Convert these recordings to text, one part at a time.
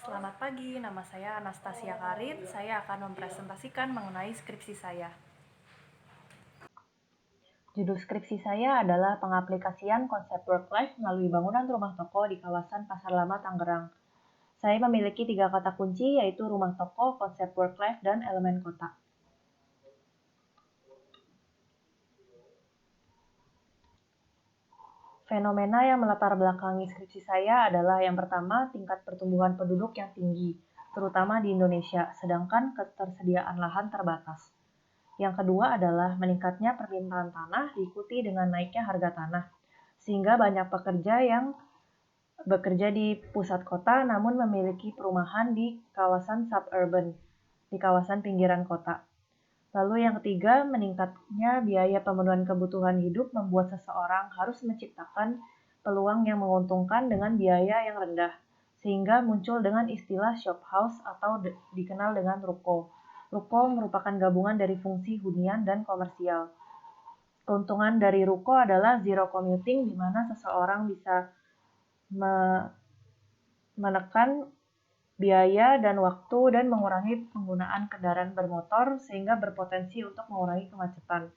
Selamat pagi, nama saya Anastasia Karin. Saya akan mempresentasikan mengenai skripsi saya. Judul skripsi saya adalah pengaplikasian konsep work-life melalui bangunan rumah toko di kawasan Pasar Lama, Tangerang. Saya memiliki 3 kata kunci, yaitu rumah toko, konsep work-life, dan elemen kota. Fenomena yang melatar belakangi skripsi saya adalah yang pertama, tingkat pertumbuhan penduduk yang tinggi, terutama di Indonesia, sedangkan ketersediaan lahan terbatas. Yang kedua adalah meningkatnya permintaan tanah diikuti dengan naiknya harga tanah, sehingga banyak pekerja yang bekerja di pusat kota namun memiliki perumahan di kawasan suburban, di kawasan pinggiran kota. Lalu yang ketiga, meningkatnya biaya pemenuhan kebutuhan hidup membuat seseorang harus menciptakan peluang yang menguntungkan dengan biaya yang rendah, sehingga muncul dengan istilah shop house atau dikenal dengan ruko. Ruko merupakan gabungan dari fungsi hunian dan komersial. Keuntungan dari ruko adalah zero commuting, di mana seseorang bisa menekan biaya dan waktu dan mengurangi penggunaan kendaraan bermotor sehingga berpotensi untuk mengurangi kemacetan.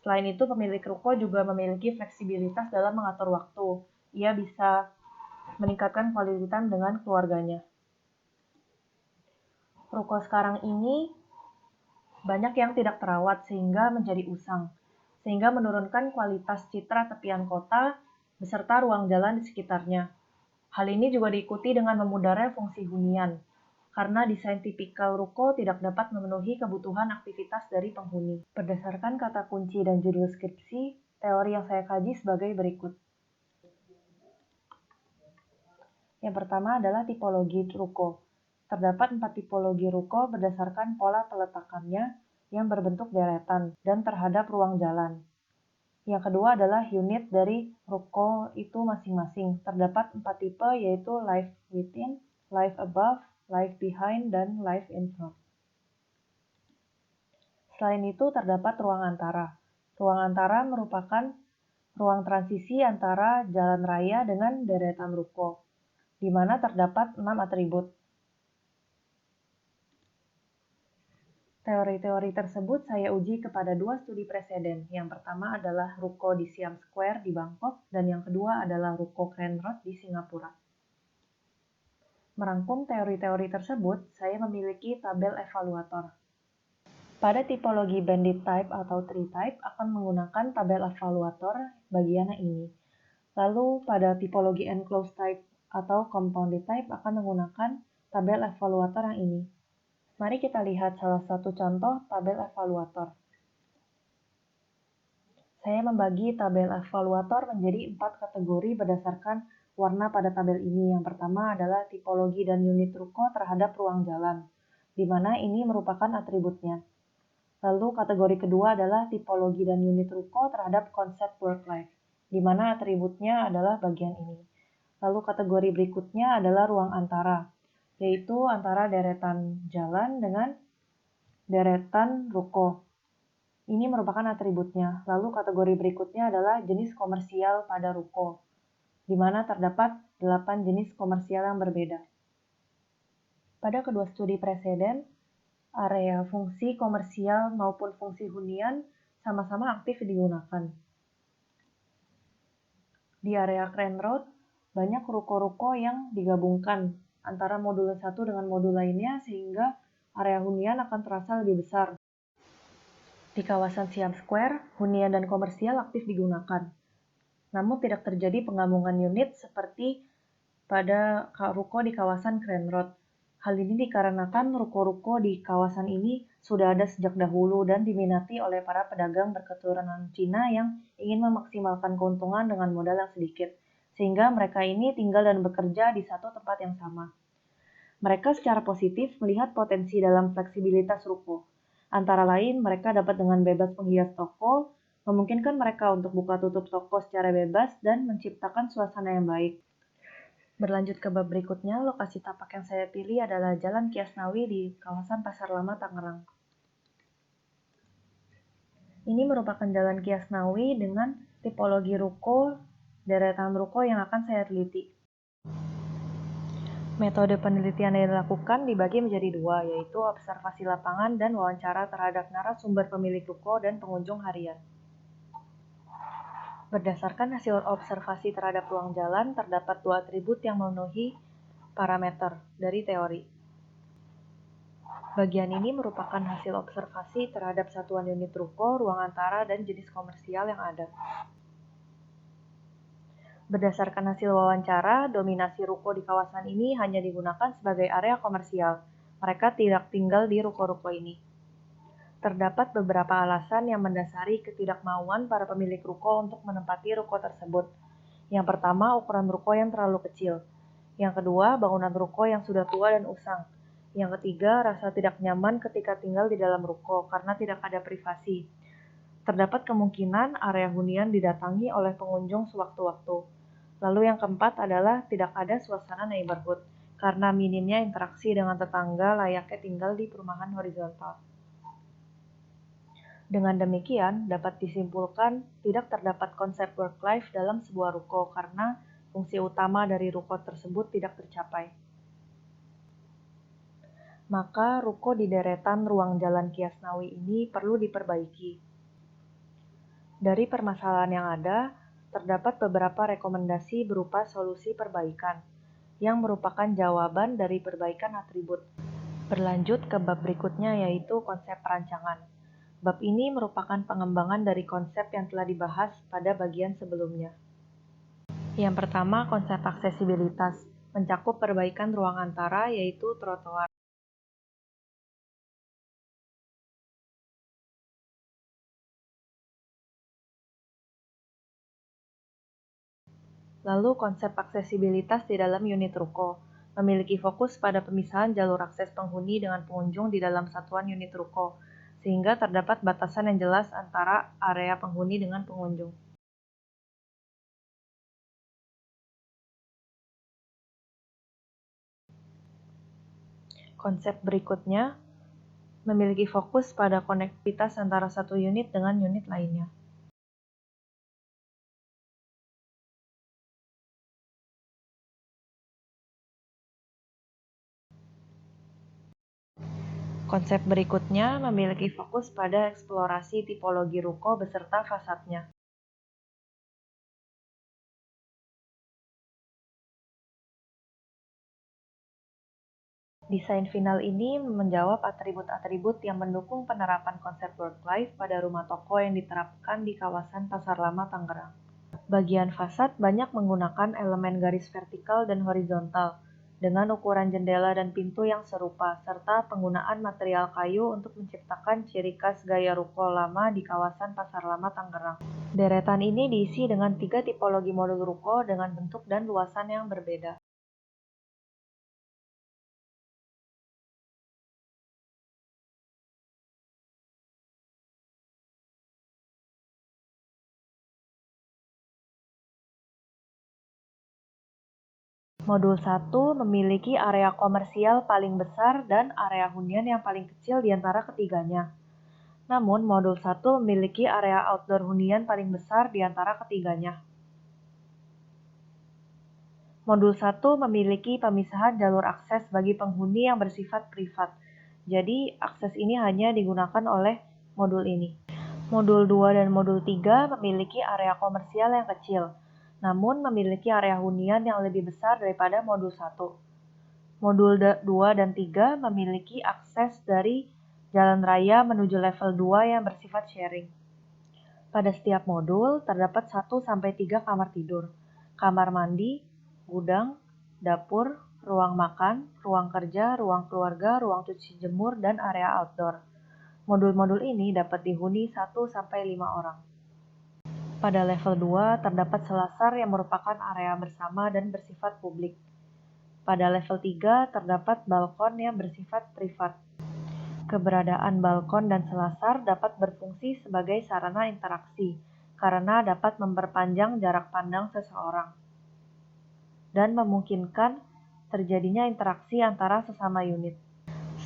Selain itu, pemilik ruko juga memiliki fleksibilitas dalam mengatur waktu. Ia bisa meningkatkan quality time dengan keluarganya. Ruko sekarang ini banyak yang tidak terawat sehingga menjadi usang, sehingga menurunkan kualitas citra tepian kota beserta ruang jalan di sekitarnya. Hal ini juga diikuti dengan memudarnya fungsi hunian, karena desain tipikal ruko tidak dapat memenuhi kebutuhan aktivitas dari penghuni. Berdasarkan kata kunci dan judul skripsi, teori yang saya kaji sebagai berikut. Yang pertama adalah tipologi ruko. Terdapat 4 tipologi ruko berdasarkan pola peletakannya yang berbentuk deretan dan terhadap ruang jalan. Yang kedua adalah unit dari ruko itu masing-masing. Terdapat 4 tipe, yaitu life within, life above, life behind, dan life in front. Selain itu terdapat ruang antara. Ruang antara merupakan ruang transisi antara jalan raya dengan deretan ruko, di mana terdapat 6 atribut. Teori-teori tersebut saya uji kepada 2 studi preseden. Yang pertama adalah ruko di Siam Square di Bangkok, dan yang kedua adalah ruko Crane Road di Singapura. Merangkum teori-teori tersebut, saya memiliki tabel evaluator. Pada tipologi bandit type atau tree type akan menggunakan tabel evaluator bagian ini. Lalu pada tipologi enclosed type atau compounded type akan menggunakan tabel evaluator yang ini. Mari kita lihat salah satu contoh tabel evaluator. Saya membagi tabel evaluator menjadi 4 kategori berdasarkan warna pada tabel ini. Yang pertama adalah tipologi dan unit ruko terhadap ruang jalan, di mana ini merupakan atributnya. Lalu kategori kedua adalah tipologi dan unit ruko terhadap konsep work-life, di mana atributnya adalah bagian ini. Lalu kategori berikutnya adalah ruang antara, yaitu antara deretan jalan dengan deretan ruko. Ini merupakan atributnya. Lalu kategori berikutnya adalah jenis komersial pada ruko, di mana terdapat 8 jenis komersial yang berbeda. Pada kedua studi preseden, area fungsi komersial maupun fungsi hunian sama-sama aktif digunakan. Di area Crane Road, banyak ruko-ruko yang digabungkan antara modul satu dengan modul lainnya sehingga area hunian akan terasa lebih besar. Di kawasan Siam Square, hunian dan komersial aktif digunakan. Namun tidak terjadi penggabungan unit seperti pada ruko di kawasan Crane Road. Hal ini dikarenakan ruko-ruko di kawasan ini sudah ada sejak dahulu dan diminati oleh para pedagang berketurunan Cina yang ingin memaksimalkan keuntungan dengan modal yang sedikit, sehingga mereka ini tinggal dan bekerja di satu tempat yang sama. Mereka secara positif melihat potensi dalam fleksibilitas ruko. Antara lain, mereka dapat dengan bebas menghias toko, memungkinkan mereka untuk buka tutup toko secara bebas dan menciptakan suasana yang baik. Berlanjut ke bab berikutnya, lokasi tapak yang saya pilih adalah Jalan Kiasnawi di kawasan Pasar Lama, Tangerang. Ini merupakan Jalan Kiasnawi dengan tipologi ruko, deretan ruko yang akan saya teliti. Metode penelitian yang dilakukan dibagi menjadi dua, yaitu observasi lapangan dan wawancara terhadap narasumber pemilik ruko dan pengunjung harian. Berdasarkan hasil observasi terhadap ruang jalan, terdapat dua atribut yang memenuhi parameter dari teori. Bagian ini merupakan hasil observasi terhadap satuan unit ruko, ruang antara, dan jenis komersial yang ada. Berdasarkan hasil wawancara, dominasi ruko di kawasan ini hanya digunakan sebagai area komersial. Mereka tidak tinggal di ruko-ruko ini. Terdapat beberapa alasan yang mendasari ketidakmauan para pemilik ruko untuk menempati ruko tersebut. Yang pertama, ukuran ruko yang terlalu kecil. Yang kedua, bangunan ruko yang sudah tua dan usang. Yang ketiga, rasa tidak nyaman ketika tinggal di dalam ruko karena tidak ada privasi. Terdapat kemungkinan area hunian didatangi oleh pengunjung sewaktu-waktu. Lalu yang keempat adalah tidak ada suasana neighborhood, karena minimnya interaksi dengan tetangga layaknya tinggal di perumahan horizontal. Dengan demikian, dapat disimpulkan tidak terdapat konsep work-life dalam sebuah ruko karena fungsi utama dari ruko tersebut tidak tercapai. Maka ruko di deretan ruang Jalan Kiasnawi ini perlu diperbaiki. Dari permasalahan yang ada, terdapat beberapa rekomendasi berupa solusi perbaikan, yang merupakan jawaban dari perbaikan atribut. Berlanjut ke bab berikutnya yaitu konsep perancangan. Bab ini merupakan pengembangan dari konsep yang telah dibahas pada bagian sebelumnya. Yang pertama, konsep aksesibilitas, mencakup perbaikan ruang antara yaitu trotoar. Lalu konsep aksesibilitas di dalam unit ruko, memiliki fokus pada pemisahan jalur akses penghuni dengan pengunjung di dalam satuan unit ruko, sehingga terdapat batasan yang jelas antara area penghuni dengan pengunjung. Konsep berikutnya memiliki fokus pada konektivitas antara satu unit dengan unit lainnya. Konsep berikutnya memiliki fokus pada eksplorasi tipologi ruko beserta fasadnya. Desain final ini menjawab atribut-atribut yang mendukung penerapan konsep work-life pada rumah toko yang diterapkan di kawasan Pasar Lama Tangerang. Bagian fasad banyak menggunakan elemen garis vertikal dan horizontal, dengan ukuran jendela dan pintu yang serupa, serta penggunaan material kayu untuk menciptakan ciri khas gaya ruko lama di kawasan Pasar Lama Tangerang. Deretan ini diisi dengan 3 tipologi modul ruko dengan bentuk dan luasan yang berbeda. Modul 1 memiliki area komersial paling besar dan area hunian yang paling kecil di antara ketiganya. Namun, modul 1 memiliki area outdoor hunian paling besar di antara ketiganya. Modul 1 memiliki pemisahan jalur akses bagi penghuni yang bersifat privat. Jadi, akses ini hanya digunakan oleh modul ini. Modul 2 dan modul 3 memiliki area komersial yang kecil, namun memiliki area hunian yang lebih besar daripada modul 1. Modul 2 dan 3 memiliki akses dari jalan raya menuju level 2 yang bersifat sharing. Pada setiap modul terdapat 1-3 kamar tidur, kamar mandi, gudang, dapur, ruang makan, ruang kerja, ruang keluarga, ruang cuci jemur, dan area outdoor. Modul-modul ini dapat dihuni 1-5 orang. Pada level 2 terdapat selasar yang merupakan area bersama dan bersifat publik. Pada level 3 terdapat balkon yang bersifat privat. Keberadaan balkon dan selasar dapat berfungsi sebagai sarana interaksi karena dapat memperpanjang jarak pandang seseorang dan memungkinkan terjadinya interaksi antara sesama unit.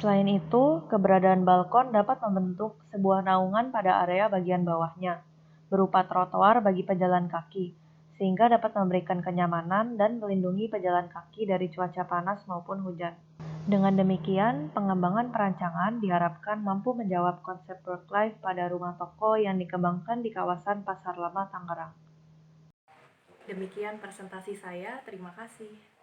Selain itu, keberadaan balkon dapat membentuk sebuah naungan pada area bagian bawahnya, berupa trotoar bagi pejalan kaki, sehingga dapat memberikan kenyamanan dan melindungi pejalan kaki dari cuaca panas maupun hujan. Dengan demikian, pengembangan perancangan diharapkan mampu menjawab konsep work-life pada rumah toko yang dikembangkan di kawasan Pasar Lama Tangerang. Demikian presentasi saya, terima kasih.